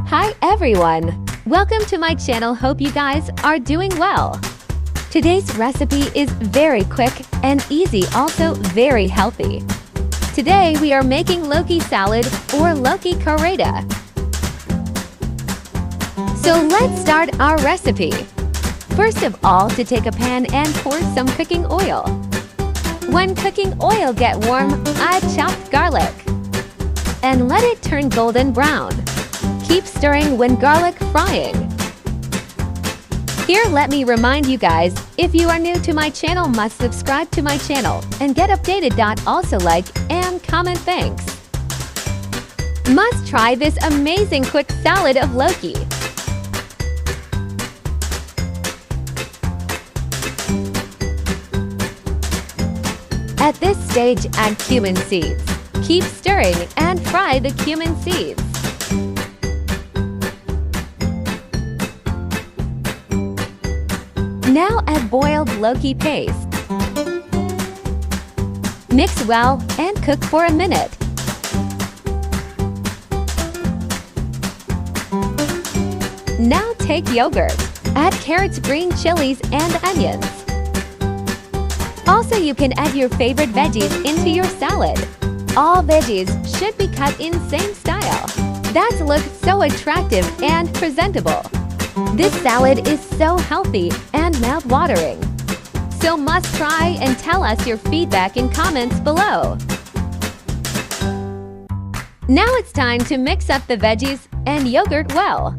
Hi everyone! Welcome to my channel. Hope you guys are doing well. Today's recipe is very quick and easy, also very healthy. Today we are making Loki salad or Loki Raita. So let's start our recipe. First of all, to take a pan and pour some cooking oil. When cooking oil get warm, add chopped garlic and let it turn golden brown. Keep stirring when garlic frying. Here, let me remind you guys, if you are new to my channel, must subscribe to my channel and get updated. Also like and comment. Thanks. Must try this amazing quick salad of Loki. At this stage, add cumin seeds. Keep stirring and fry the cumin seeds. Now add boiled Loki paste. Mix well and cook for a minute. Now take yogurt. Add carrots, green chilies, and onions. Also, you can add your favorite veggies into your salad. All veggies should be cut in same style. That looks so attractive and presentable. This salad is so healthy and mouth-watering. So must try and tell us your feedback in comments below. Now it's time to mix up the veggies and yogurt well.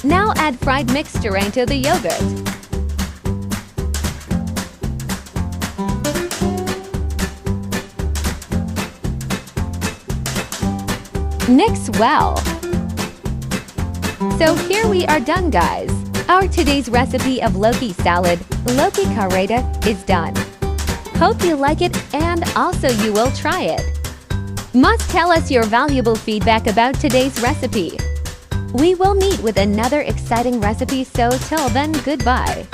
Now add fried mixture into the yogurt. Mix well. So here we are done, guys. Our today's recipe of Loki salad, Loki Raita, is done. Hope you like it and also you will try it. Must tell us your valuable feedback about today's recipe. We will meet with another exciting recipe, so till then, goodbye.